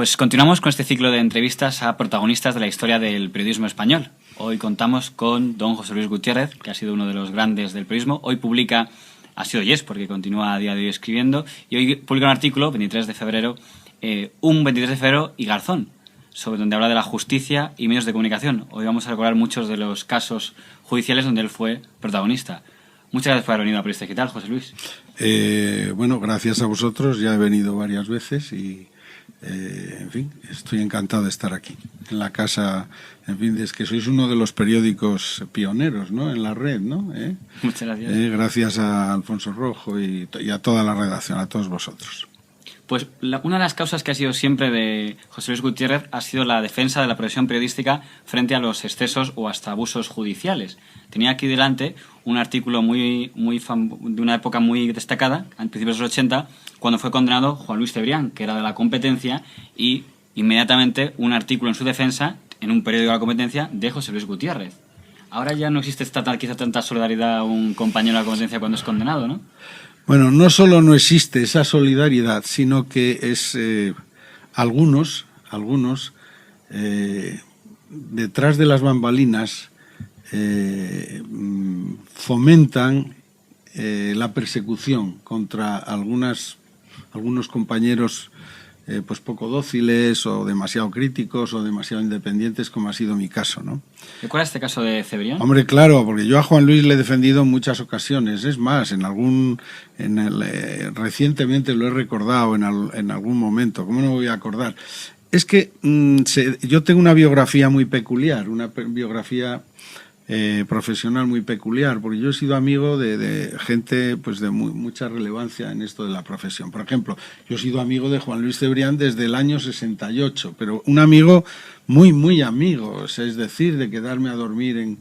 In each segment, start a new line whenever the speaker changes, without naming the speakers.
Pues continuamos con este ciclo de entrevistas a protagonistas de la historia del periodismo español. Hoy contamos con don José Luis Gutiérrez, que ha sido uno de los grandes del periodismo. Hoy publica, ha sido yes, porque continúa a día de hoy escribiendo, y hoy publica un artículo, 23 de febrero, un 23 de febrero y Garzón, sobre donde habla de la justicia y medios de comunicación. Hoy vamos a recordar muchos de los casos judiciales donde él fue protagonista. Muchas gracias por haber venido a Periodista Digital, José Luis.
Bueno, gracias a vosotros. Ya he venido varias veces y, en fin, estoy encantado de estar aquí. En la casa, en fin, es que sois uno de los periódicos pioneros, ¿no?, en la red, ¿no?
Muchas gracias.
Gracias a Alfonso Rojo y a toda la redacción, a todos vosotros.
Pues una de las causas que ha sido siempre de José Luis Gutiérrez ha sido la defensa de la profesión periodística frente a los excesos o hasta abusos judiciales. Tenía aquí delante un artículo de una época muy destacada, a principios de los 80, cuando fue condenado Juan Luis Cebrián, que era de la competencia, y inmediatamente un artículo en su defensa en un periódico de la competencia de José Luis Gutiérrez. Ahora ya no existe quizá tanta solidaridad a un compañero de la competencia cuando es condenado, ¿no?
Bueno, no solo no existe esa solidaridad, sino que es algunos detrás de las bambalinas fomentan la persecución contra algunos compañeros pues poco dóciles o demasiado críticos o demasiado independientes, como ha sido mi caso, ¿no?
¿Recuerdas este caso de Cebrián?
Hombre, claro, porque yo a Juan Luis le he defendido en muchas ocasiones. Es más, recientemente lo he recordado en algún momento. ¿Cómo no me voy a acordar? Es que yo tengo una biografía muy peculiar, una biografía profesional muy peculiar, porque yo he sido amigo de gente pues de mucha relevancia en esto de la profesión. Por ejemplo, yo he sido amigo de Juan Luis Cebrián desde el año 68, pero un amigo muy amigo, o sea, es decir, de quedarme a dormir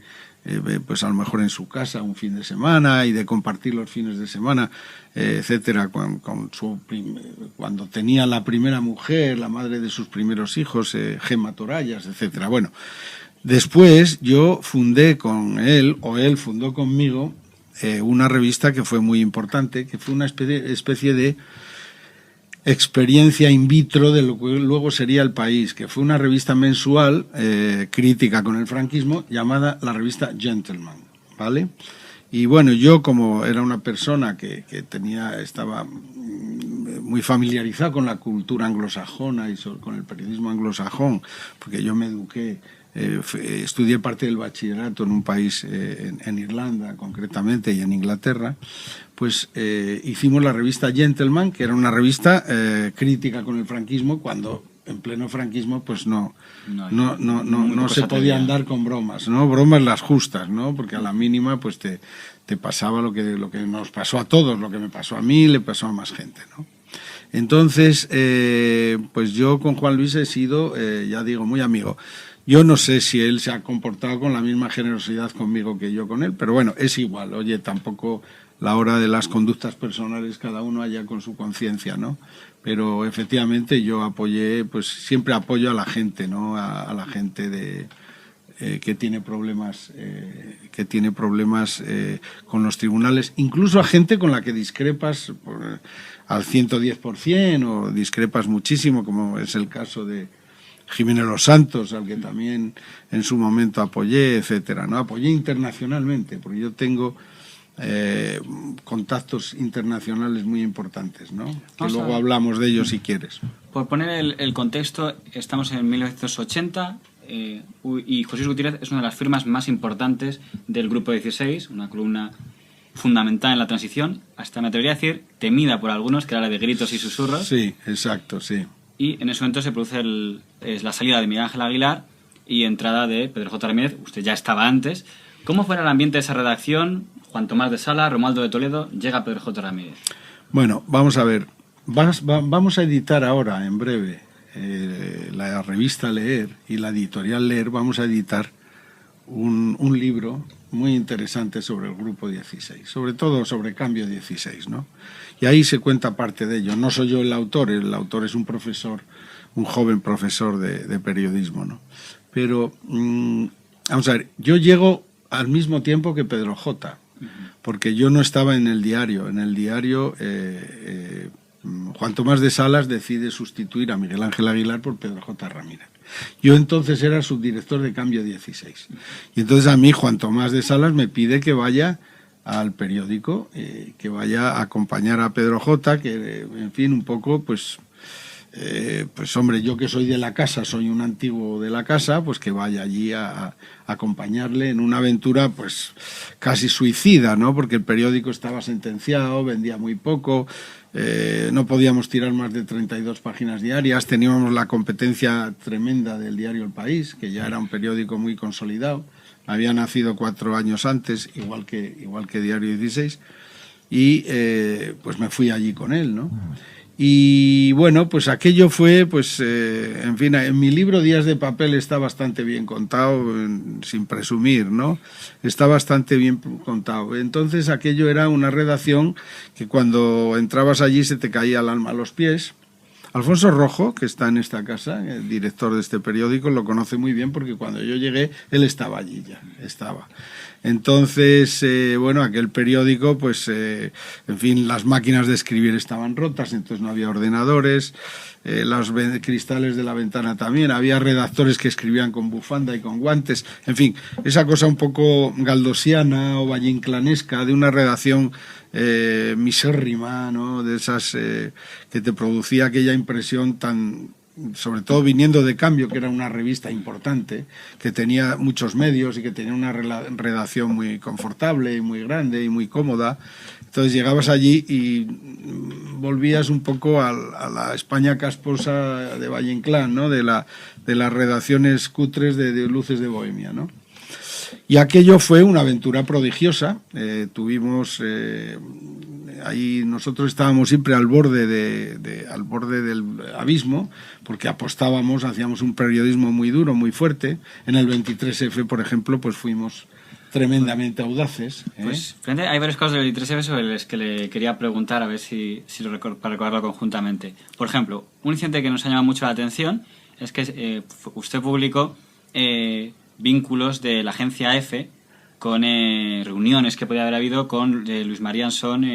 pues a lo mejor en su casa un fin de semana y de compartir los fines de semana, etcétera, cuando tenía la primera mujer, la madre de sus primeros hijos, Gemma Torallas, etcétera. Bueno, después yo fundé con él, o él fundó conmigo, una revista que fue muy importante, que fue una especie de experiencia in vitro de lo que luego sería El País, que fue una revista mensual crítica con el franquismo, llamada la revista Gentleman, ¿vale? Y bueno, yo como era una persona que estaba muy familiarizado con la cultura anglosajona y con el periodismo anglosajón, porque yo me eduqué, estudié parte del bachillerato en un país, en Irlanda concretamente, y en Inglaterra, pues hicimos la revista Gentleman, que era una revista crítica con el franquismo, cuando en pleno franquismo pues no se podía andar con bromas, ¿no? Bromas las justas, ¿no? Porque a la mínima pues te pasaba lo que nos pasó a todos, lo que me pasó a mí, le pasó a más gente, ¿no? Entonces, pues yo con Juan Luis he sido, ya digo, muy amigo. Yo no sé si él se ha comportado con la misma generosidad conmigo que yo con él, pero bueno, es igual. Oye, tampoco la hora de las conductas personales, cada uno allá con su conciencia, ¿no? Pero efectivamente yo apoyé, pues siempre apoyo a la gente, ¿no? A la gente que tiene problemas, con los tribunales, incluso a gente con la que discrepas al 110% o discrepas muchísimo, como es el caso de Jiménez Los Santos, al que también en su momento apoyé, etcétera, ¿no? Apoyé internacionalmente, porque yo tengo contactos internacionales muy importantes, ¿no? Que luego hablamos de ellos si quieres.
Por poner el contexto, estamos en 1980 y José Luis Gutiérrez es una de las firmas más importantes del Grupo 16, una columna fundamental en la transición, hasta me atrevería a decir temida por algunos, que era la de gritos y susurros.
Sí, exacto, sí.
Y en ese momento se produce la salida de Miguel Ángel Aguilar y entrada de Pedro J. Ramírez. Usted ya estaba antes. ¿Cómo fue el ambiente de esa redacción? Juan Tomás de Sala, Romualdo de Toledo, llega Pedro J. Ramírez.
Bueno, vamos a ver. Vamos a editar ahora, en breve, la revista Leer y la editorial Leer. Vamos a editar un libro muy interesante sobre el Grupo 16, sobre todo sobre Cambio 16, ¿no? Y ahí se cuenta parte de ello. No soy yo el autor es un profesor, un joven profesor de periodismo, ¿no? Pero, vamos a ver, yo llego al mismo tiempo que Pedro J., porque yo no estaba en el diario. En el diario Juan Tomás de Salas decide sustituir a Miguel Ángel Aguilar por Pedro J. Ramírez. Yo entonces era subdirector de Cambio 16. Y entonces a mí Juan Tomás de Salas me pide que vaya al periódico, que vaya a acompañar a Pedro J., que, en fin, un poco, pues hombre, yo que soy de la casa, soy un antiguo de la casa, pues que vaya allí a acompañarle en una aventura pues casi suicida, ¿no? Porque el periódico estaba sentenciado, vendía muy poco, no podíamos tirar más de 32 páginas diarias, teníamos la competencia tremenda del diario El País, que ya era un periódico muy consolidado, había nacido 4 años antes, igual que Diario 16, y pues me fui allí con él, ¿no? Y bueno, pues aquello fue, pues, en fin, en mi libro Días de Papel está bastante bien contado, sin presumir, ¿no? Está bastante bien contado. Entonces aquello era una redacción que cuando entrabas allí se te caía el alma a los pies. Alfonso Rojo, que está en esta casa, el director de este periódico, lo conoce muy bien porque cuando yo llegué él estaba allí ya, estaba. Entonces, bueno, aquel periódico, pues, en fin, las máquinas de escribir estaban rotas, entonces no había ordenadores, los cristales de la ventana también, había redactores que escribían con bufanda y con guantes, en fin, esa cosa un poco galdosiana o valleinclanesca de una redacción misérrima, ¿no? De esas que te producía aquella impresión tan, sobre todo viniendo de Cambio, que era una revista importante, que tenía muchos medios y que tenía una redacción muy confortable y muy grande y muy cómoda. Entonces llegabas allí y volvías un poco a la España casposa de Valle Inclán, ¿no? De las redacciones cutres de Luces de Bohemia, ¿no? Y aquello fue una aventura prodigiosa. Tuvimos ahí, nosotros estábamos siempre al borde del abismo, porque apostábamos, hacíamos un periodismo muy duro, muy fuerte. En el 23F, por ejemplo, pues fuimos tremendamente audaces.
Pues frente, hay varios casos del 23F sobre los que le quería preguntar, a ver si para recordarlo conjuntamente. Por ejemplo, un incidente que nos ha llamado mucho la atención es que usted publicó vínculos de la agencia EFE con reuniones que podía haber habido con Luis María Ansón,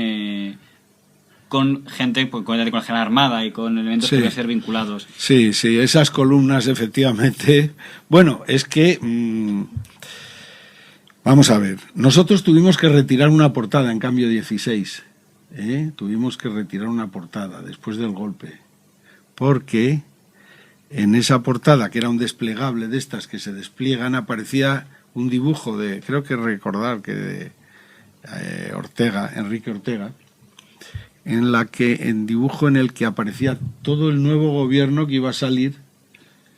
con gente, con la General Armada y con elementos que deben ser vinculados.
Sí, esas columnas, efectivamente. Bueno, es que vamos a ver, nosotros tuvimos que retirar una portada en Cambio 16, tuvimos que retirar una portada después del golpe, porque en esa portada, que era un desplegable de estas que se despliegan, aparecía un dibujo de, creo que recordar que de Ortega, Enrique Ortega, en dibujo en el que aparecía todo el nuevo gobierno que iba a salir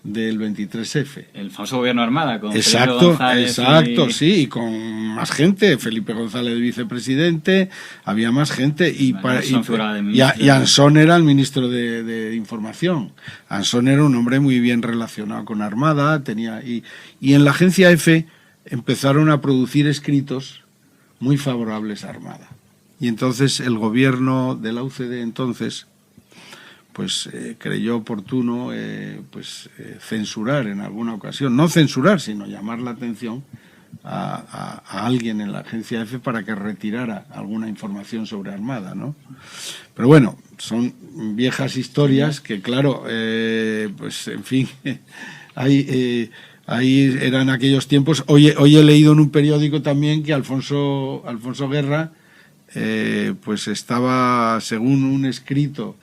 del 23F.
El famoso gobierno Armada, con
Felipe González. Exacto, sí, y con más gente. Felipe González de vicepresidente, había más gente. Y Ansón era el ministro de Información. Ansón era un hombre muy bien relacionado con Armada, y en la agencia EFE empezaron a producir escritos muy favorables a Armada. Y entonces el gobierno de la UCD entonces pues creyó oportuno censurar en alguna ocasión, no censurar, sino llamar la atención a alguien en la agencia EFE para que retirara alguna información sobre Armada, ¿no? Pero bueno, son viejas historias que, claro, pues en fin, ahí eran aquellos tiempos. Hoy he leído en un periódico también que Alfonso Guerra pues estaba, según un escrito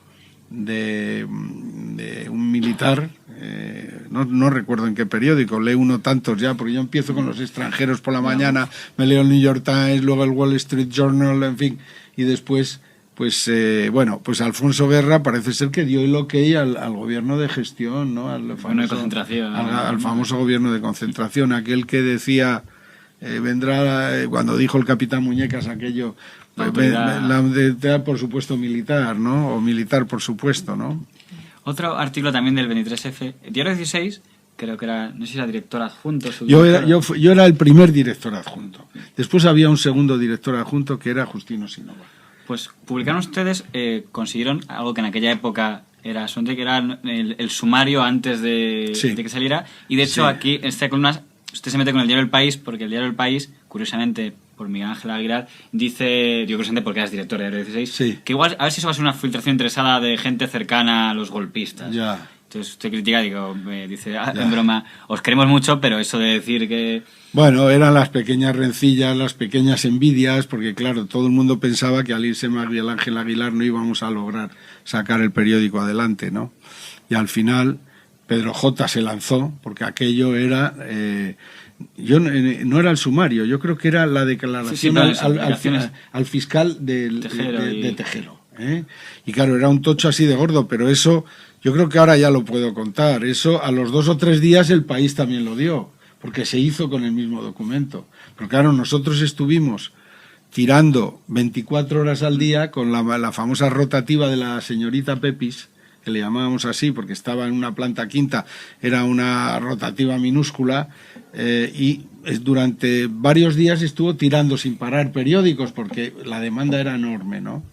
de un militar, no recuerdo en qué periódico, leo uno tantos ya, porque yo empiezo con los extranjeros por la mañana, me leo el New York Times, luego el Wall Street Journal, en fin, y después, pues Alfonso Guerra parece ser que dio el ok al gobierno de gestión, ¿no? Al famoso gobierno de concentración, aquel que decía, vendrá, cuando dijo el capitán Muñecas aquello, la autoridad, por supuesto, militar, ¿no? O militar, por supuesto, ¿no?
Otro artículo también del 23F, Diario 16, creo que era, no sé si era director adjunto.
Yo era el primer director adjunto. Después había un segundo director adjunto que era Justino Sinova.
Pues publicaron ustedes, consiguieron algo que en aquella época era que era el sumario antes de que saliera. Y de hecho aquí, en esta columna, usted se mete con el Diario El País, porque el Diario El País, curiosamente, por Miguel Ángel Aguilar, dice, yo creo que porque eras director de Diario 16,
Sí.
que igual, a ver si eso va a ser una filtración interesada de gente cercana a los golpistas.
Ya.
Entonces usted critica, dice, en broma, os queremos mucho, pero eso de decir que...
Bueno, eran las pequeñas rencillas, las pequeñas envidias, porque claro, todo el mundo pensaba que al irse Miguel Ángel Aguilar no íbamos a lograr sacar el periódico adelante, ¿no? Y al final Pedro J. se lanzó, porque aquello era... no era el sumario, yo creo que era la declaración al fiscal de Tejero. Y claro, era un tocho así de gordo, pero eso yo creo que ahora ya lo puedo contar. Eso a los 2 o 3 días el país también lo dio, porque se hizo con el mismo documento. Pero claro, nosotros estuvimos tirando 24 horas al día con la famosa rotativa de la señorita Pepis, que le llamábamos así porque estaba en una planta quinta, era una rotativa minúscula, y durante varios días estuvo tirando sin parar periódicos porque la demanda era enorme, ¿no?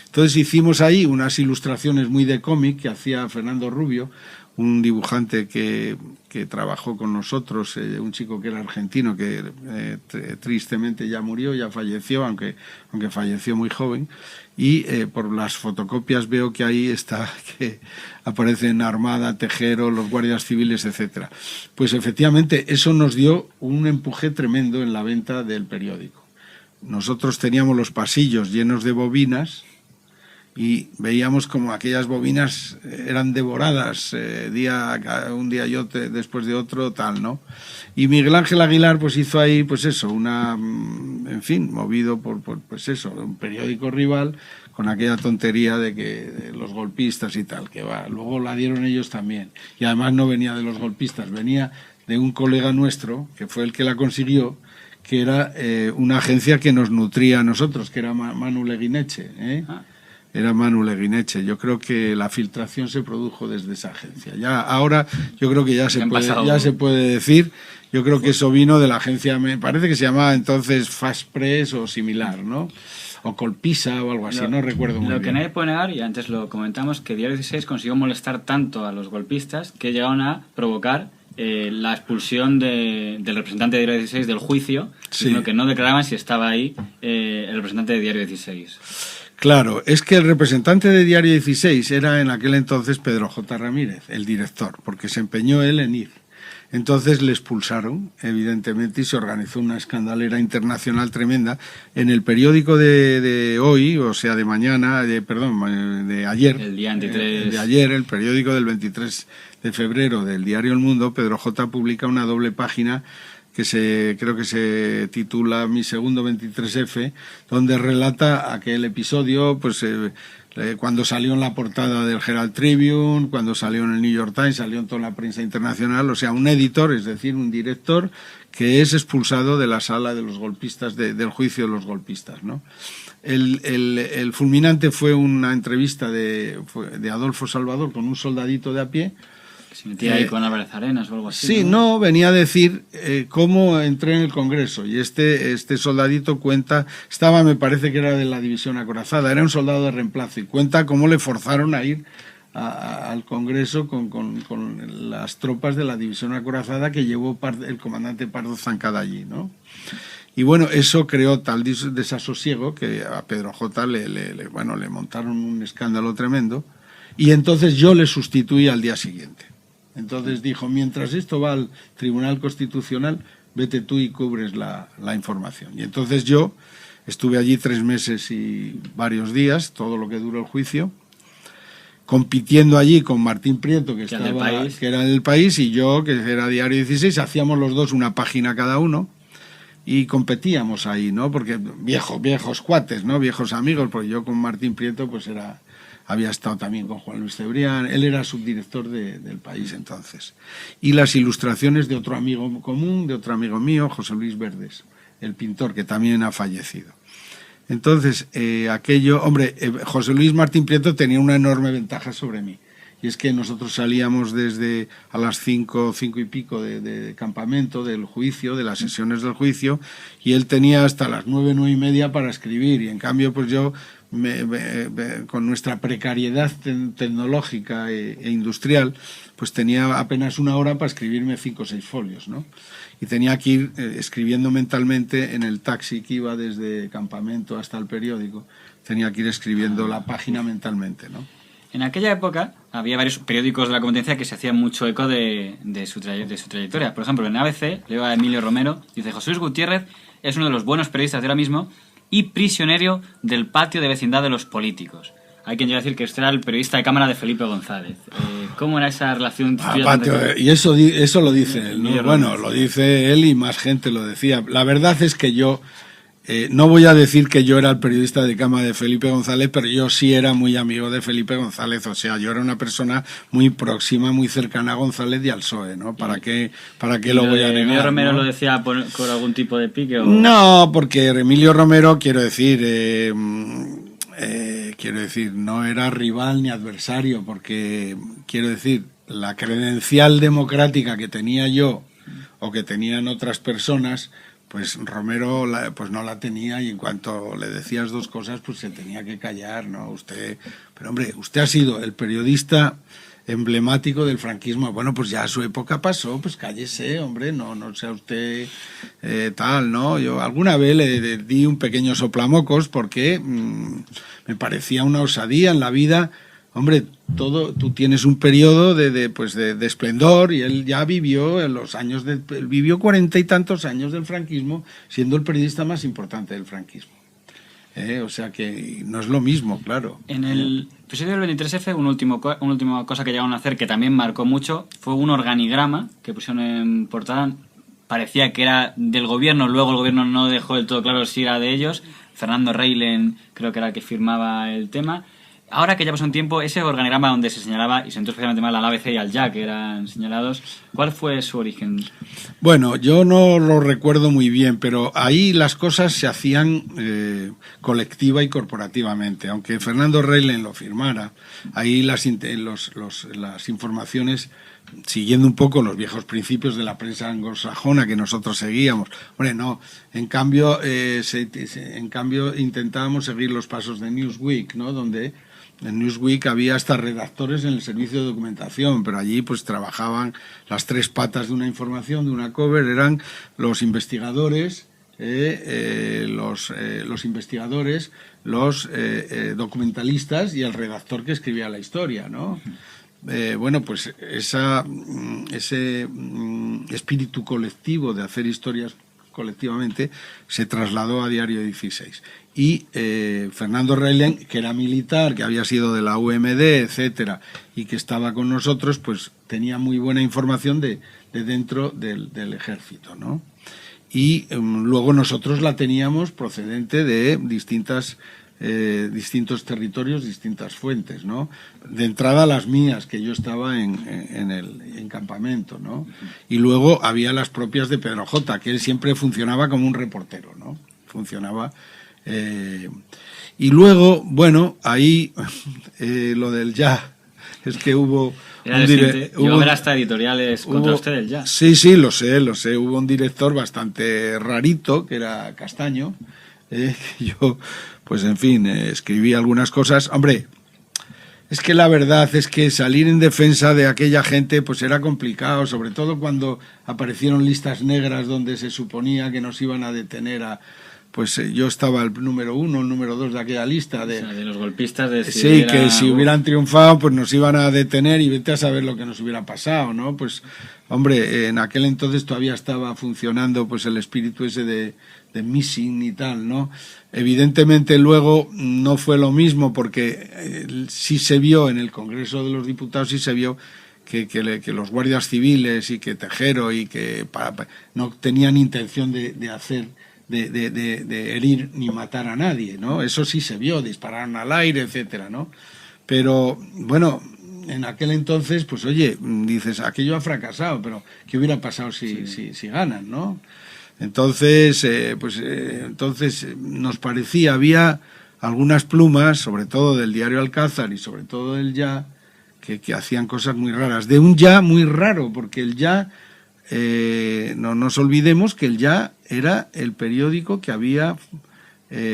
Entonces hicimos ahí unas ilustraciones muy de cómic que hacía Fernando Rubio, un dibujante que trabajó con nosotros, un chico que era argentino, que tristemente ya murió, ya falleció, aunque falleció muy joven, y por las fotocopias veo que ahí está, que aparecen Armada, Tejero, los guardias civiles, etcétera. Pues efectivamente eso nos dio un empuje tremendo en la venta del periódico. Nosotros teníamos los pasillos llenos de bobinas, y veíamos como aquellas bobinas eran devoradas un día y otro, después de otro, tal, ¿no? Y Miguel Ángel Aguilar pues hizo ahí, pues eso, en fin, movido por pues eso, un periódico rival, con aquella tontería de los golpistas y tal, que va, luego la dieron ellos también. Y además no venía de los golpistas, venía de un colega nuestro, que fue el que la consiguió, que era una agencia que nos nutría a nosotros, que era Manu Leguineche, Era Manu Leguineche. Yo creo que la filtración se produjo desde esa agencia. Ya ahora yo creo que ya se puede decir. Yo creo que eso vino de la agencia, me parece que se llamaba entonces Fast Press o similar, ¿no? O Colpisa o algo así, no recuerdo muy bien.
Lo que nadie puede negar, y antes lo comentamos, que Diario 16 consiguió molestar tanto a los golpistas que llegaron a provocar la expulsión del representante de Diario 16 del juicio, sino que no declaraban si estaba ahí el representante de Diario 16.
Claro, es que el representante de Diario 16 era en aquel entonces Pedro J. Ramírez, el director, porque se empeñó él en ir. Entonces le expulsaron, evidentemente, y se organizó una escandalera internacional tremenda. En el periódico de hoy, o sea, de mañana, de ayer,
el día 23.
De ayer, el periódico del 23 de febrero del diario El Mundo, Pedro J. publica una doble página que creo que se titula Mi segundo 23F, donde relata aquel episodio, pues cuando salió en la portada del Herald Tribune, cuando salió en el New York Times, salió en toda la prensa internacional, o sea, un editor, es decir, un director que es expulsado de la sala de los golpistas, del juicio de los golpistas, ¿no? El fulminante fue una entrevista de Adolfo Salvador con un soldadito de a pie.
Se metía ahí con Álvarez Arenas o algo así.
Sí, no, venía a decir cómo entré en el Congreso. Y este soldadito cuenta, me parece que era de la división acorazada, era un soldado de reemplazo, y cuenta cómo le forzaron a ir al Congreso con las tropas de la división acorazada que llevó el comandante Pardo Zancada allí, ¿no? Y bueno, eso creó tal desasosiego que a Pedro J. le montaron un escándalo tremendo, y entonces yo le sustituí al día siguiente. Entonces dijo, mientras esto va al Tribunal Constitucional, vete tú y cubres la información. Y entonces yo estuve allí 3 meses y varios días, todo lo que duró el juicio, compitiendo allí con Martín Prieto, que era del País, y yo, que era Diario 16, hacíamos los dos una página cada uno, y competíamos ahí, ¿no? Porque viejos cuates, ¿no? Viejos amigos, porque yo con Martín Prieto, pues había estado también con Juan Luis Cebrián, él era subdirector del País entonces. Y las ilustraciones de otro amigo común, de otro amigo mío, José Luis Verdes, el pintor, que también ha fallecido. Entonces, José Luis Martín Prieto tenía una enorme ventaja sobre mí. Y es que nosotros salíamos desde a las 5 y pico de campamento, del juicio, de las sesiones del juicio, y él tenía hasta las 9 y media para escribir. Y en cambio, pues yo con nuestra precariedad tecnológica e industrial, pues tenía apenas una hora para escribirme 5 o 6 folios, ¿no? Y tenía que ir escribiendo mentalmente en el taxi que iba desde campamento hasta el periódico, tenía que ir escribiendo la página mentalmente, ¿no?
En aquella época había varios periódicos de la competencia que se hacían mucho eco de su trayectoria. Por ejemplo, en ABC, leo a Emilio Romero, dice: José Luis Gutiérrez es uno de los buenos periodistas de ahora mismo y prisionero del patio de vecindad de los políticos. Hay quien llega a decir que este era el periodista de cámara de Felipe González. ¿Cómo era esa relación?
Y eso lo dice él, ¿no? Bueno, lo dice él y más gente lo decía. La verdad es que yo... no voy a decir que yo era el periodista de cama de Felipe González, pero yo sí era muy amigo de Felipe González. O sea, yo era una persona muy próxima, muy cercana a González y al PSOE, ¿no? ¿Para qué lo voy a negar?
¿Emilio Romero,
¿no?
lo decía por algún tipo de pique? ¿O?
No, porque Emilio Romero, quiero decir, no era rival ni adversario, porque, quiero decir, la credencial democrática que tenía yo o que tenían otras personas, pues Romero pues no la tenía, y en cuanto le decías 2 cosas, pues se tenía que callar, ¿no? Pero hombre, usted ha sido el periodista emblemático del franquismo. Bueno, pues ya su época pasó, pues cállese, hombre, no sea usted tal, ¿no? Yo alguna vez le di un pequeño soplamocos porque me parecía una osadía en la vida. Hombre, tú tienes un periodo de esplendor, y él ya vivió él vivió 40 y tantos años del franquismo, siendo el periodista más importante del franquismo. O sea que no es lo mismo, claro.
En el episodio del 23F, una última cosa que llegaron a hacer que también marcó mucho fue un organigrama que pusieron en portada. Parecía que era del gobierno, luego el gobierno no dejó del todo claro si era de ellos. Fernando Reilen creo que era el que firmaba el tema. Ahora que ya pasó un tiempo, ese organigrama donde se señalaba, y se sentó especialmente mal al ABC y al YA, que eran señalados, ¿cuál fue su origen?
Bueno, yo no lo recuerdo muy bien, pero ahí las cosas se hacían colectiva y corporativamente. Aunque Fernando Reilen lo firmara, ahí las informaciones, siguiendo un poco los viejos principios de la prensa anglosajona que nosotros seguíamos. Hombre, no, en cambio intentábamos seguir los pasos de Newsweek, ¿no? Donde en Newsweek había hasta redactores en el servicio de documentación, pero allí pues trabajaban las 3 patas de una información, de una cover, eran los investigadores, los documentalistas y el redactor que escribía la historia, ¿no? Bueno, pues ese espíritu colectivo de hacer historias colectivamente se trasladó a Diario 16. Y Fernando Reilen, que era militar, que había sido de la UMD, etcétera, y que estaba con nosotros, pues tenía muy buena información de dentro del ejército, ¿no? Y luego nosotros la teníamos procedente de distintos territorios, distintas fuentes, ¿no? De entrada las mías, que yo estaba en campamento, ¿no? Y luego había las propias de Pedro J, que él siempre funcionaba como un reportero, ¿no? Y luego, bueno, ahí lo del ya, es que hubo...
Llegó a ver hasta editoriales contra usted del ya.
Sí, lo sé. Hubo un director bastante rarito, que era Castaño, yo, pues en fin, escribí algunas cosas. Hombre, es que la verdad es que salir en defensa de aquella gente pues era complicado, sobre todo cuando aparecieron listas negras donde se suponía que nos iban a detener pues yo estaba el número 1, el número 2 de aquella lista. De
los golpistas.
Sí, que si hubieran triunfado pues nos iban a detener y vete a saber lo que nos hubiera pasado, ¿no? Pues, hombre, en aquel entonces todavía estaba funcionando pues el espíritu ese de missing y tal, ¿no? Evidentemente luego no fue lo mismo, porque sí se vio en el Congreso de los Diputados, sí se vio que los guardias civiles y que Tejero y que no tenían intención de herir ni matar a nadie, ¿no? Eso sí se vio, dispararon al aire, etcétera, ¿no? Pero, bueno, en aquel entonces, pues oye, dices, aquello ha fracasado, pero ¿qué hubiera pasado si ganan, no? Entonces, entonces nos parecía, había algunas plumas, sobre todo del diario Alcázar y sobre todo del Ya, que hacían cosas muy raras. De un Ya muy raro, porque el Ya, no nos olvidemos que el Ya era el periódico que había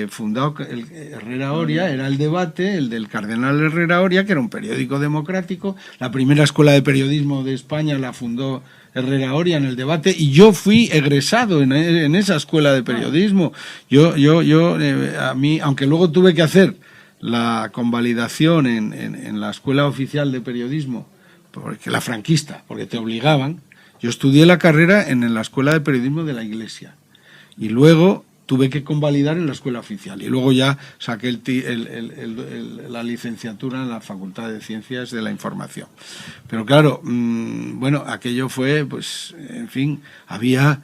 fundado el Herrera Oria, era El Debate, el del cardenal Herrera Oria, que era un periódico democrático. La primera escuela de periodismo de España la fundó Herrera Oria en El Debate, y yo fui egresado en esa escuela de periodismo. A mí, aunque luego tuve que hacer la convalidación en la escuela oficial de periodismo, porque la franquista, porque te obligaban, yo estudié la carrera en la escuela de periodismo de la Iglesia, y luego tuve que convalidar en la escuela oficial, y luego ya saqué la licenciatura en la Facultad de Ciencias de la Información. Pero claro, bueno, aquello fue, pues, en fin, había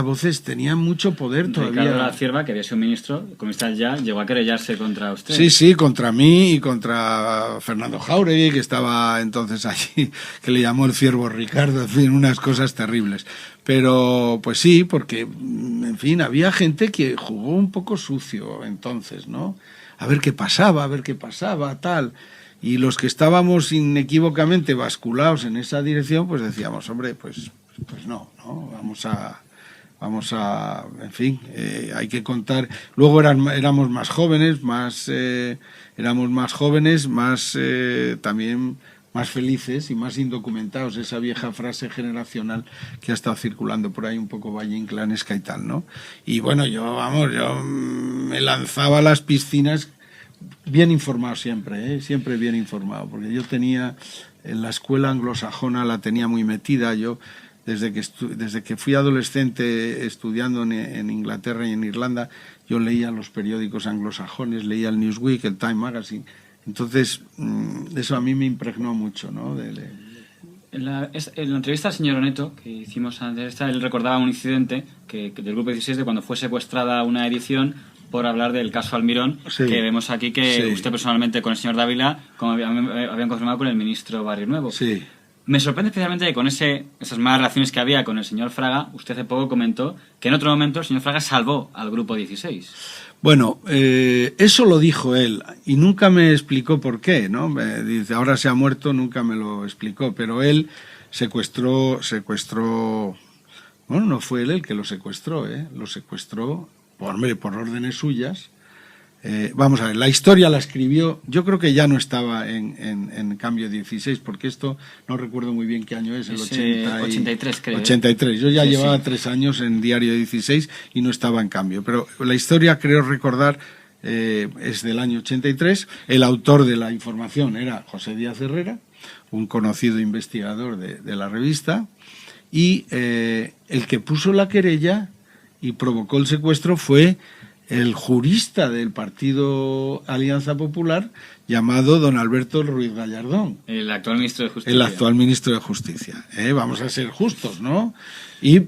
voces, tenían mucho poder todavía.
Ricardo La Cierva, que había sido ministro comunista ya, llegó a querellarse contra usted.
Sí, contra mí y contra Fernando Jáuregui, que estaba entonces allí, que le llamó el Ciervo Ricardo, en fin, unas cosas terribles. Pero, pues sí, porque, en fin, había gente que jugó un poco sucio entonces, ¿no? A ver qué pasaba, tal. Y los que estábamos inequívocamente basculados en esa dirección, pues decíamos, hombre, pues no, vamos a, en fin, hay que contar. Luego éramos más jóvenes, también más felices y más indocumentados, esa vieja frase generacional que ha estado circulando por ahí un poco valle inclanesca y tal, ¿no? Y bueno, yo me lanzaba a las piscinas bien informado siempre bien informado, porque yo tenía, en la escuela anglosajona la tenía muy metida. Yo desde que fui adolescente estudiando en Inglaterra y en Irlanda, yo leía los periódicos anglosajones, leía el Newsweek, el Time Magazine. Entonces, eso a mí me impregnó mucho, ¿no?
En la entrevista al señor Oneto que hicimos antes, él recordaba un incidente del Grupo 16 de cuando fue secuestrada una edición por hablar del caso Almirón, sí, que vemos aquí que usted personalmente con el señor Dávila, como habían confirmado con el ministro Barrio Nuevo.
Sí.
Me sorprende especialmente que con esas malas relaciones que había con el señor Fraga, usted hace poco comentó que en otro momento el señor Fraga salvó al Grupo 16.
Bueno, eso lo dijo él y nunca me explicó por qué, ¿no? Dice, ahora se ha muerto, nunca me lo explicó, pero él secuestró, bueno, no fue él el que lo secuestró, lo secuestró por órdenes suyas. Vamos a ver, la historia la escribió, yo creo que ya no estaba en Cambio 16, porque esto no recuerdo muy bien qué año es, el
83 creo.
83, yo ya llevaba 3 años en Diario 16 y no estaba en Cambio, pero la historia creo recordar es del año 83, el autor de la información era José Díaz Herrera, un conocido investigador de la revista, y el que puso la querella y provocó el secuestro fue el jurista del Partido Alianza Popular llamado don Alberto Ruiz Gallardón.
El actual ministro de Justicia.
El actual ministro de Justicia. Vamos a ser justos, ¿no? Y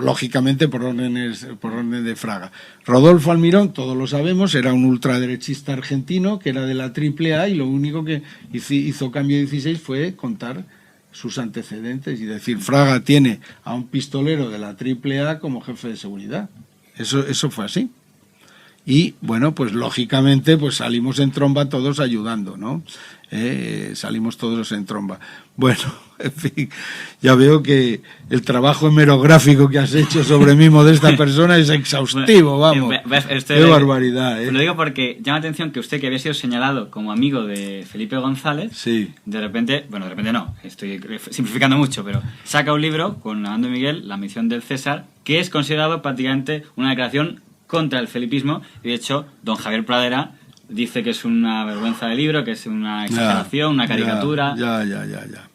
lógicamente por orden de Fraga. Rodolfo Almirón, todos lo sabemos, era un ultraderechista argentino que era de la AAA y lo único que hizo Cambio 16 fue contar sus antecedentes y decir, Fraga tiene a un pistolero de la AAA como jefe de seguridad. Eso fue así. Y, bueno, pues lógicamente pues salimos en tromba todos ayudando, ¿no? Salimos todos en tromba. Bueno, en fin, ya veo que el trabajo hemerográfico que has hecho sobre mí, modesta persona, es exhaustivo, vamos. Qué barbaridad,
Lo digo porque llama la atención que usted, que había sido señalado como amigo de Felipe González,
sí,
de repente no, estoy simplificando mucho, pero saca un libro con Armando Miguel, La misión del César, que es considerado prácticamente una declaración contra el felipismo, y de hecho don Javier Pradera dice que es una vergüenza de libro, que es una exageración, una caricatura.
Ya.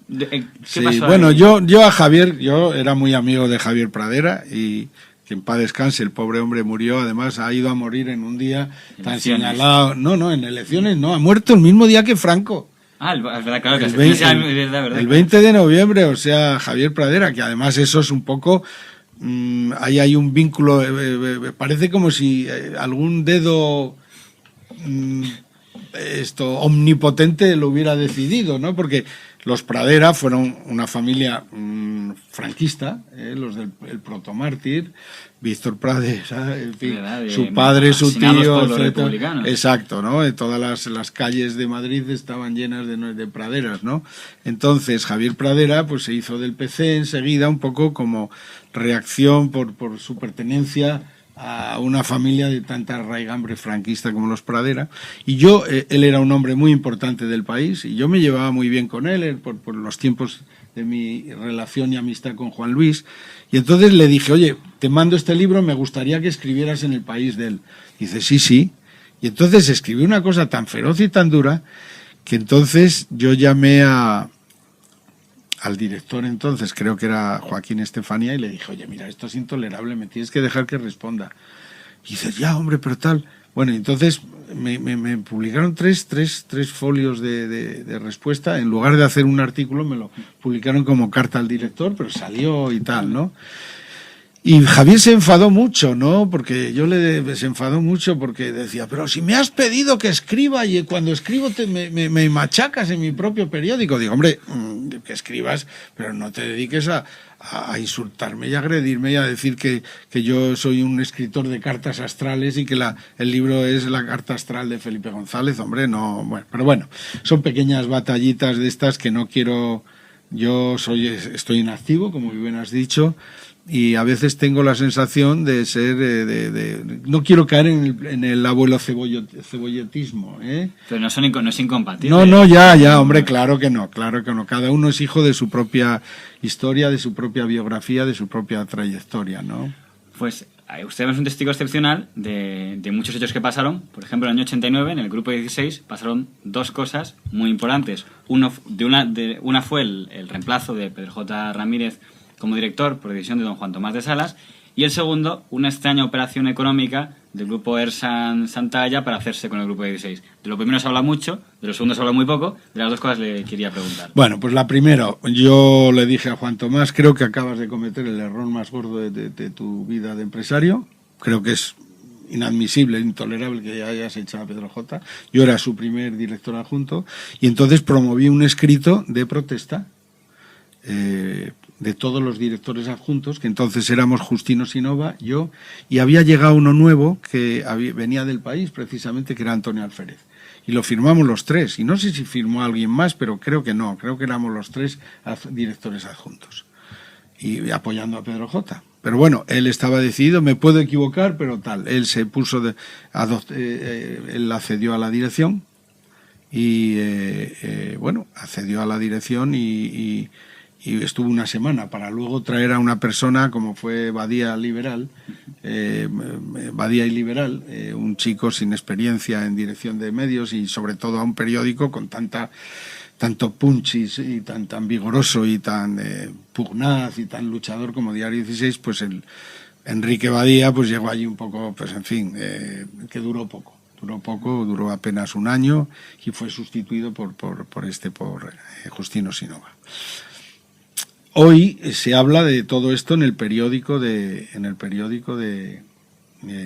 ¿Qué
sí,
pasó
bueno,
ahí?
yo a Javier, yo era muy amigo de Javier Pradera y que en paz descanse, el pobre hombre murió, además ha ido a morir en un día tan señalado. No, en elecciones no, ha muerto el mismo día que Franco.
Es verdad, claro, que
el 20 de noviembre, o sea, Javier Pradera, que además eso es un poco... ahí hay un vínculo, parece como si algún dedo omnipotente lo hubiera decidido, ¿no? Porque los Pradera fueron una familia franquista, los del protomártir, Víctor Pradera, en fin, su padre, su tío, etcétera. Exacto, ¿no? Todas las calles de Madrid estaban llenas de praderas, ¿no? Entonces Javier Pradera pues se hizo del PC enseguida, un poco como reacción por su pertenencia a una familia de tanta raigambre franquista como los Pradera, y yo, él era un hombre muy importante del país, y yo me llevaba muy bien con él por los tiempos de mi relación y amistad con Juan Luis, y entonces le dije, oye, te mando este libro, me gustaría que escribieras en el país de él. Y dice, sí, sí, y entonces escribí una cosa tan feroz y tan dura, que entonces yo llamé al director entonces, creo que era Joaquín Estefanía, y le dije, oye, mira, esto es intolerable, me tienes que dejar que responda. Y dice, ya, hombre, pero tal. Bueno, entonces me publicaron tres folios de respuesta. En lugar de hacer un artículo, me lo publicaron como carta al director, pero salió y tal, ¿no? Y Javier se enfadó mucho, ¿no? Porque se enfadó mucho porque decía, pero si me has pedido que escriba y cuando escribo me machacas en mi propio periódico. Digo, hombre, que escribas, pero no te dediques a insultarme y a agredirme y a decir que yo soy un escritor de cartas astrales y que el libro es la carta astral de Felipe González. Hombre, no, bueno, pero bueno, son pequeñas batallitas de estas que no quiero. Estoy inactivo, como bien has dicho, y a veces tengo la sensación de ser no quiero caer en el abuelo cebolletismo, ¿eh?
Pero no es incompatible.
No, ya, hombre, claro que no. Cada uno es hijo de su propia historia, de su propia biografía, de su propia trayectoria, ¿no?
Pues usted es un testigo excepcional de muchos hechos que pasaron. Por ejemplo, en el año 89, en el grupo 16, pasaron dos cosas muy importantes. Una fue el reemplazo de Pedro J. Ramírez como director por decisión de don Juan Tomás de Salas, y el segundo, una extraña operación económica del grupo Ersan Santalla para hacerse con el grupo 16. De lo primero se habla mucho, de lo segundo se habla muy poco, de las dos cosas le quería preguntar.
Bueno, pues la primera, yo le dije a Juan Tomás, creo que acabas de cometer el error más gordo de tu vida de empresario, creo que es inadmisible, intolerable que hayas echado a Pedro J. Yo era su primer director adjunto, y entonces promoví un escrito de protesta de todos los directores adjuntos, que entonces éramos Justino Sinova, yo, y había llegado uno nuevo que venía del país precisamente, que era Antonio Alférez. Y lo firmamos los tres, y no sé si firmó alguien más, pero creo que no, creo que éramos los tres directores adjuntos, y apoyando a Pedro J. Pero bueno, él estaba decidido, me puedo equivocar, pero tal, él se puso, él accedió a la dirección, y bueno, accedió a la dirección y estuvo una semana para luego traer a una persona como fue Badía y Liberal, un chico sin experiencia en dirección de medios y sobre todo a un periódico con tanto punch y tan vigoroso y tan pugnaz y tan luchador como Diario 16, pues Enrique Badía pues llegó allí un poco, pues en fin, que duró duró apenas un año y fue sustituido por Justino Sinova. Hoy se habla de todo esto en el periódico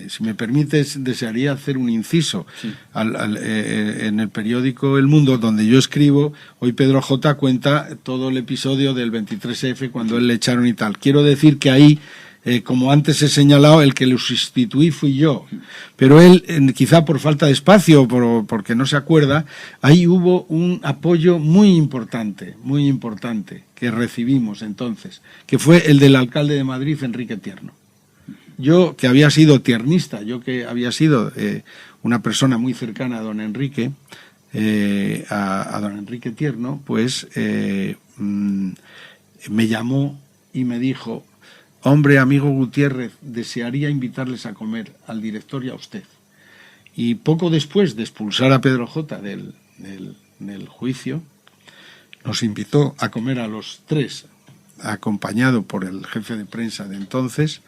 si me permites, desearía hacer un inciso. Sí. En el periódico El Mundo, donde yo escribo, hoy Pedro J. cuenta todo el episodio del 23F, cuando él le echaron y tal. Quiero decir que ahí, como antes he señalado, el que lo sustituí fui yo. Pero él, quizá por falta de espacio, porque no se acuerda, ahí hubo un apoyo muy importante, que recibimos entonces, que fue el del alcalde de Madrid, Enrique Tierno. Yo, que había sido tiernista, yo que había sido una persona muy cercana a don Enrique, a don Enrique Tierno, pues me llamó y me dijo: hombre, amigo Gutiérrez, desearía invitarles a comer al director y a usted. Y poco después de expulsar a Pedro J. del juicio, nos invitó a comer a los tres, acompañado por el jefe de prensa de entonces,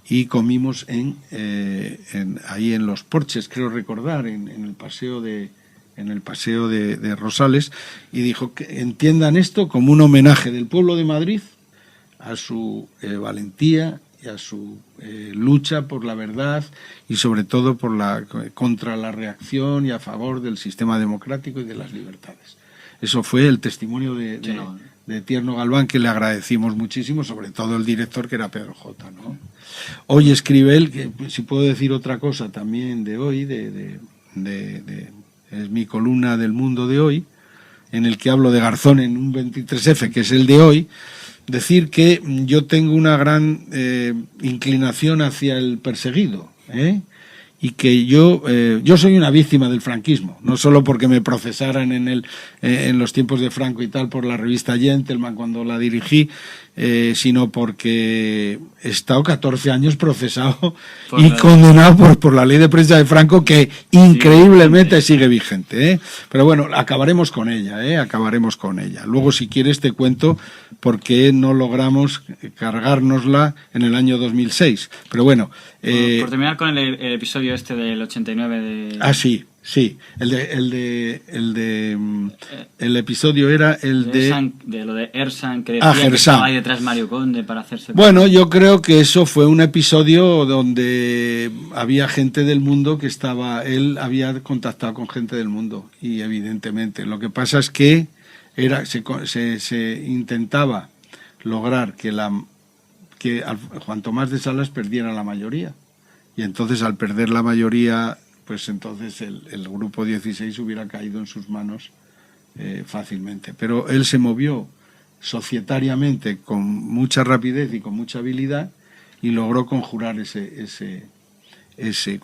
y comimos ahí en Los Porches, creo recordar, en el paseo de Rosales, y dijo que entiendan esto como un homenaje del pueblo de Madrid a su valentía y a su lucha por la verdad y sobre todo contra la reacción y a favor del sistema democrático y de las libertades. Eso fue el testimonio de Tierno Galván, que le agradecimos muchísimo, sobre todo el director, que era Pedro J., ¿no? Hoy escribe él, que si puedo decir otra cosa también de hoy, es mi columna del Mundo de hoy, en el que hablo de Garzón en un 23F, que es el de hoy, decir que yo tengo una gran inclinación hacia el perseguido, y que yo soy una víctima del franquismo, no solo porque me procesaran en los tiempos de Franco y tal por la revista Gentleman cuando la dirigí, sino porque he estado 14 años procesado y condenado por la ley de prensa de Franco, que increíblemente sigue vigente, Pero bueno, acabaremos con ella. Luego, si quieres, te cuento por qué no logramos cargárnosla en el año 2006. Pero bueno...
por terminar con el episodio este del 89 de...
Ah, sí. El episodio era el
de lo de Ersan, que decía que estaba ahí detrás Mario Conde para hacerse...
Bueno, yo creo que eso fue un episodio donde había gente del mundo que estaba... Él había contactado con gente del mundo, y evidentemente. Lo que pasa es que se intentaba lograr que Juan Tomás de Salas perdiera la mayoría. Y entonces, al perder la mayoría, pues entonces el grupo 16 hubiera caído en sus manos fácilmente. Pero él se movió societariamente con mucha rapidez y con mucha habilidad, y logró conjurar ese ese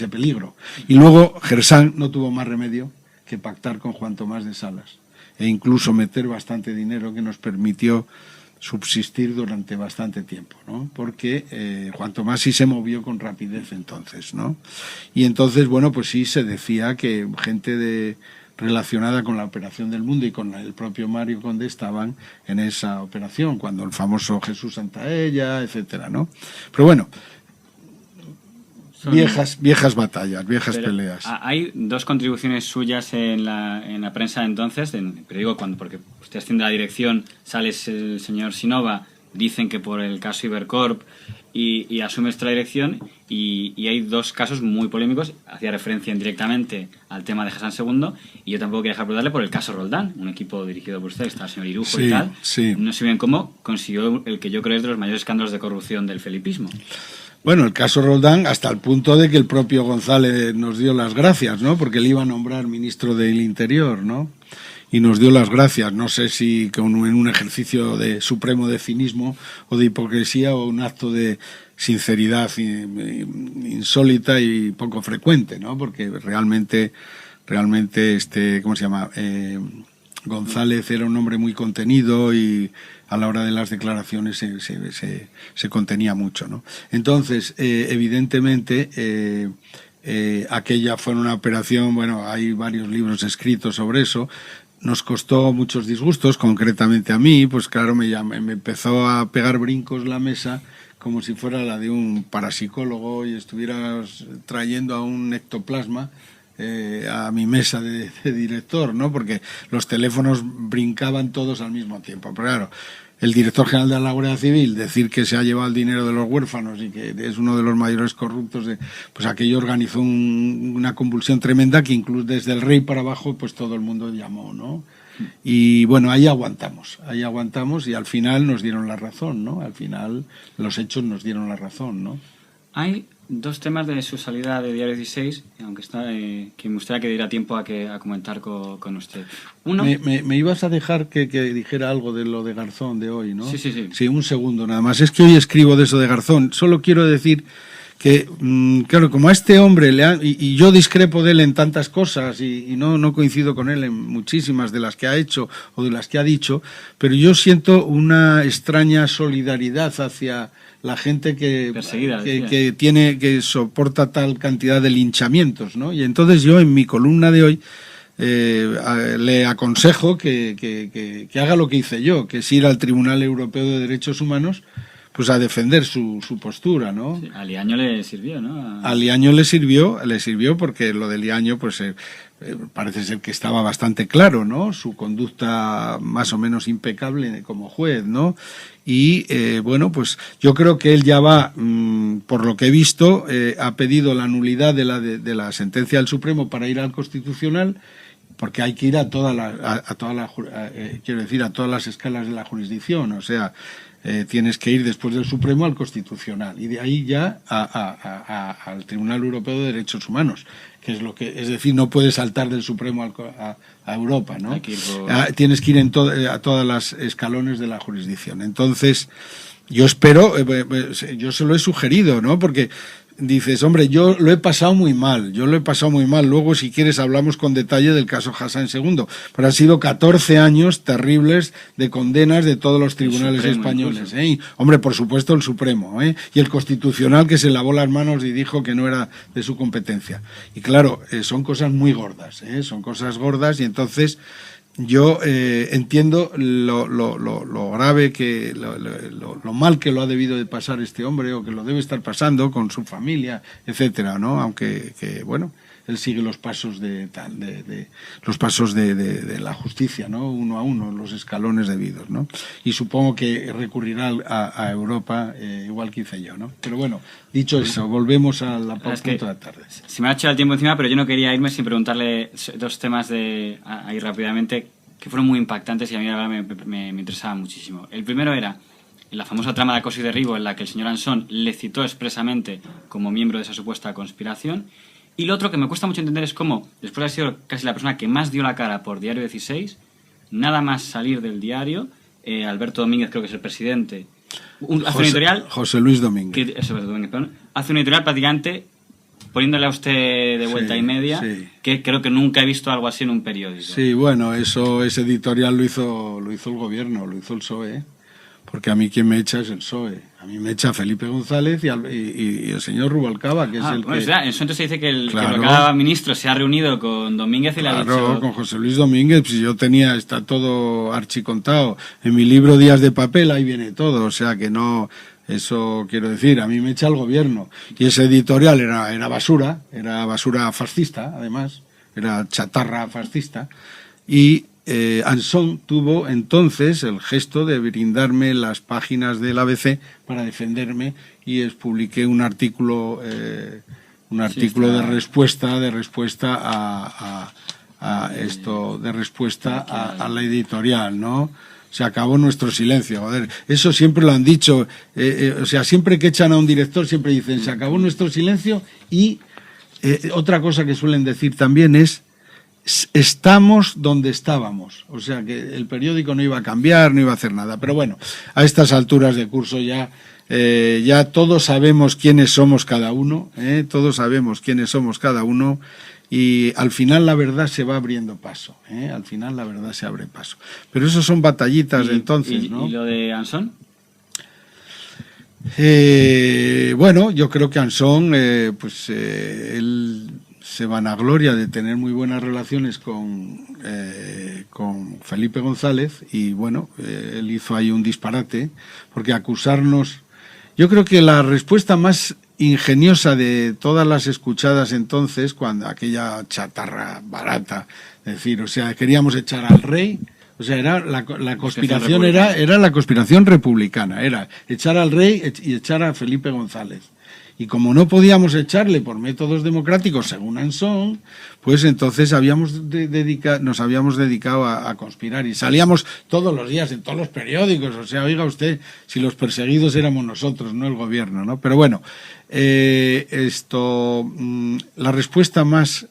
peligro. Y luego Gersán no tuvo más remedio que pactar con Juan Tomás de Salas, e incluso meter bastante dinero que nos permitió subsistir durante bastante tiempo, ¿no? Porque Juan Tomás sí se movió con rapidez entonces, ¿no? Y entonces, bueno, pues sí se decía que gente relacionada con la operación del Mundo y con el propio Mario Conde estaban en esa operación, cuando el famoso Jesús Santaella, etcétera, ¿no? Pero bueno, viejas batallas, viejas peleas.
Hay dos contribuciones suyas en la prensa de entonces, pero digo porque usted asciende a la dirección, sale el señor Sinova, dicen que por el caso Ibercorp, y asume esta dirección, y hay dos casos muy polémicos. Hacía referencia indirectamente al tema de Gersán II, y yo tampoco quería dejar de darle por el caso Roldán, un equipo dirigido por usted, está el señor Irujo y tal.
Sí.
No sé bien cómo consiguió el que yo creo es de los mayores escándalos de corrupción del felipismo.
Bueno, el caso Roldán, hasta el punto de que el propio González nos dio las gracias, ¿no? Porque él iba a nombrar ministro del Interior, ¿no? Y nos dio las gracias. No sé si en un ejercicio de supremo de cinismo o de hipocresía, o un acto de sinceridad insólita y poco frecuente, ¿no? Porque realmente ¿cómo se llama? González era un hombre muy contenido, y a la hora de las declaraciones se contenía mucho, ¿no? Entonces, evidentemente, aquella fue una operación, bueno, hay varios libros escritos sobre eso. Nos costó muchos disgustos, concretamente a mí, pues claro, me empezó a pegar brincos la mesa como si fuera la de un parapsicólogo y estuvieras trayendo a un ectoplasma a mi mesa de director, ¿no? Porque los teléfonos brincaban todos al mismo tiempo. Pero claro, el director general de la Guardia Civil decir que se ha llevado el dinero de los huérfanos y que es uno de los mayores corruptos, pues aquello organizó una convulsión tremenda, que incluso desde el rey para abajo pues todo el mundo llamó, ¿no? Y bueno, ahí aguantamos y al final nos dieron la razón, ¿no? Al final los hechos nos dieron la razón, ¿no?
Hay dos temas de su salida de Diario 16, aunque está que me gustaría que diera tiempo a comentar con usted. Uno,
me ibas a dejar que dijera algo de lo de Garzón de hoy, ¿no?
Sí.
Sí, un segundo nada más. Es que hoy escribo de eso de Garzón. Solo quiero decir que, claro, como a este hombre y yo discrepo de él en tantas cosas y no coincido con él en muchísimas de las que ha hecho o de las que ha dicho, pero yo siento una extraña solidaridad hacia la gente que soporta tal cantidad de linchamientos, ¿no? Y entonces yo en mi columna de hoy le aconsejo que haga lo que hice yo, que es ir al Tribunal Europeo de Derechos Humanos pues a defender su postura, ¿no?
Sí, a Liaño le sirvió, ¿no?
A Liaño le sirvió porque lo de Liaño pues parece ser que estaba bastante claro, ¿no? Su conducta más o menos impecable como juez, ¿no? Y bueno, pues yo creo que él ya va, por lo que he visto, ha pedido la nulidad de la sentencia del Supremo para ir al Constitucional, porque hay que ir a todas las escalas de la jurisdicción, o sea, tienes que ir después del Supremo al Constitucional y de ahí ya al Tribunal Europeo de Derechos Humanos, que es decir, no puedes saltar del Supremo a Europa, ¿no? Tienes que ir a todas las escalones de la jurisdicción. Entonces, yo espero, yo se lo he sugerido, ¿no? Porque dices, hombre, yo lo he pasado muy mal. Luego, si quieres, hablamos con detalle del caso Hassan II. Pero han sido 14 años terribles de condenas de todos los tribunales españoles. Hombre, por supuesto, el Supremo, y el Constitucional, que se lavó las manos y dijo que no era de su competencia. Y claro, son cosas muy gordas, son cosas gordas, y entonces yo entiendo lo grave lo mal que lo ha debido de pasar este hombre, o que lo debe estar pasando con su familia, etcétera, ¿no? Aunque bueno, él sigue los pasos de la justicia, ¿no? Uno a uno, los escalones debidos, ¿no? Y supongo que recurrirá a Europa, igual que hice yo, ¿no? Pero bueno, dicho eso, volvemos a la punto de la tarde.
Se me ha echado el tiempo encima, pero yo no quería irme sin preguntarle dos temas ahí rápidamente que fueron muy impactantes y a mí la verdad me interesaba muchísimo. El primero era la famosa trama de acoso y derribo, en la que el señor Ansón le citó expresamente como miembro de esa supuesta conspiración. Y lo otro que me cuesta mucho entender es cómo, después de haber sido casi la persona que más dio la cara por Diario 16, nada más salir del diario, Alberto Domínguez, creo que es el presidente, hace un editorial...
José Luis Domínguez.
Hace un editorial prácticamente poniéndole a usted de vuelta y media, que creo que nunca he visto algo así en un periódico.
Sí, bueno, ese editorial lo hizo el gobierno, lo hizo el PSOE, porque a mí quien me echa es el PSOE. A mí me echa Felipe González y el señor Rubalcaba, que es el que...
Eso entonces se dice que cada ministro se ha reunido con Domínguez y le ha dicho...
Claro, con José Luis Domínguez, pues yo está todo archicontado. En mi libro Días de papel ahí viene todo, o sea que no... Eso quiero decir, a mí me echa el gobierno. Y ese editorial era basura fascista, además, era chatarra fascista. Y Ansón tuvo entonces el gesto de brindarme las páginas del ABC para defenderme, y publiqué un artículo de respuesta a la editorial, ¿no? Se acabó nuestro silencio, joder. Eso siempre lo han dicho, o sea, siempre que echan a un director siempre dicen, se acabó nuestro silencio. Y otra cosa que suelen decir también es, estamos donde estábamos. O sea, que el periódico no iba a cambiar, no iba a hacer nada. Pero bueno, a estas alturas de curso ya todos sabemos quiénes somos cada uno, y al final la verdad se va abriendo paso, al final la verdad se abre paso. Pero eso son batallitas de entonces, ¿no?
¿Y lo de Ansón?
Bueno, yo creo que Ansón, él se vanagloria de tener muy buenas relaciones con Felipe González, y bueno, él hizo ahí un disparate, porque acusarnos... Yo creo que la respuesta más ingeniosa de todas las escuchadas entonces, cuando aquella chatarra barata, es decir, o sea, queríamos echar al rey, o sea, era la conspiración era la conspiración republicana, era echar al rey y echar a Felipe González. Y como no podíamos echarle por métodos democráticos, según Ansón, pues entonces nos habíamos dedicado a conspirar. Y salíamos todos los días en todos los periódicos. O sea, oiga usted, si los perseguidos éramos nosotros, no el gobierno, ¿no? Pero bueno, la respuesta más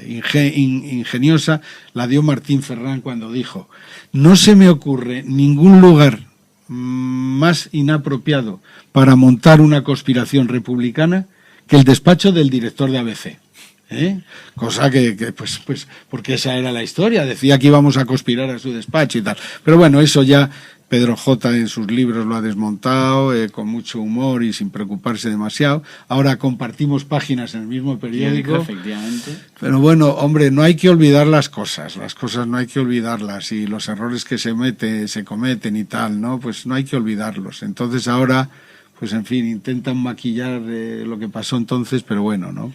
ingeniosa la dio Martín Ferrán cuando dijo: no se me ocurre ningún lugar más inapropiado para montar una conspiración republicana que el despacho del director de ABC. Cosa que pues porque esa era la historia, decía que íbamos a conspirar a su despacho y tal. Pero bueno, eso ya Pedro J. en sus libros lo ha desmontado, con mucho humor y sin preocuparse demasiado. Ahora compartimos páginas en el mismo periódico.
Efectivamente.
Pero bueno, hombre, no hay que olvidar las cosas no hay que olvidarlas, y los errores que se cometen y tal, ¿no? Pues no hay que olvidarlos. Entonces ahora, pues en fin, intentan maquillar lo que pasó entonces, pero bueno, ¿no?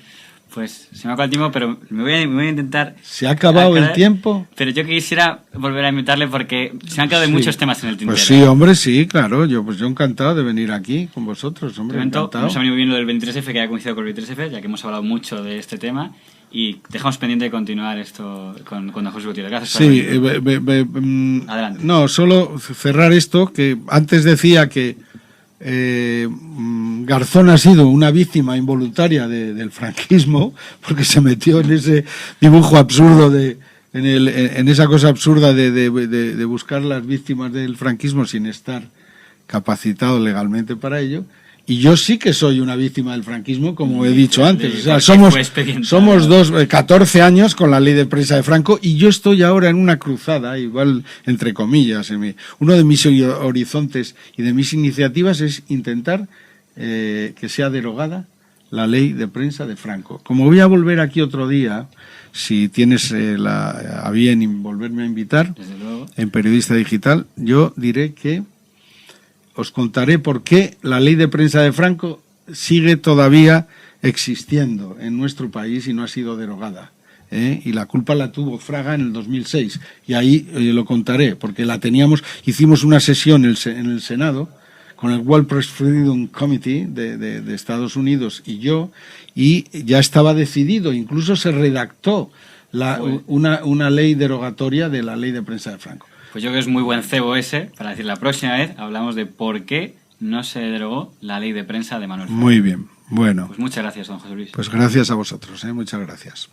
Pues se me ha acabado el tiempo, pero me voy a intentar...
¿Se ha acabado el tiempo?
Pero yo quisiera volver a invitarle porque se han quedado muchos temas en el tintero.
Pues sí, hombre, sí, claro. Yo encantado de venir aquí con vosotros, hombre, encantado.
Nos ha venido bien lo del 23F, que ha coincidido con el 23F, ya que hemos hablado mucho de este tema. Y dejamos pendiente de continuar esto con don José Gutiérrez. Gracias.
Sí,
adelante.
No, solo cerrar esto, que antes decía que Garzón ha sido una víctima involuntaria del franquismo, porque se metió en ese dibujo absurdo en esa cosa absurda de buscar las víctimas del franquismo sin estar capacitado legalmente para ello. Y yo sí que soy una víctima del franquismo, como he dicho antes. O sea, somos 14 años con la ley de prensa de Franco, y yo estoy ahora en una cruzada, igual entre comillas. Uno de mis horizontes y de mis iniciativas es intentar que sea derogada la ley de prensa de Franco. Como voy a volver aquí otro día, si tienes a bien volverme a invitar, en Periodista Digital, yo diré que os contaré por qué la ley de prensa de Franco sigue todavía existiendo en nuestro país y no ha sido derogada. Y la culpa la tuvo Fraga en el 2006. Y ahí lo contaré, porque hicimos una sesión en el Senado con el World Press Freedom Committee de Estados Unidos y yo, y ya estaba decidido, incluso se redactó una ley derogatoria de la ley de prensa de Franco.
Pues yo creo que es muy buen cebo ese, para decir, la próxima vez hablamos de por qué no se derogó la ley de prensa de Manuel Fraga.
Muy bien, bueno.
Pues muchas gracias, don José Luis.
Pues gracias a vosotros, muchas gracias.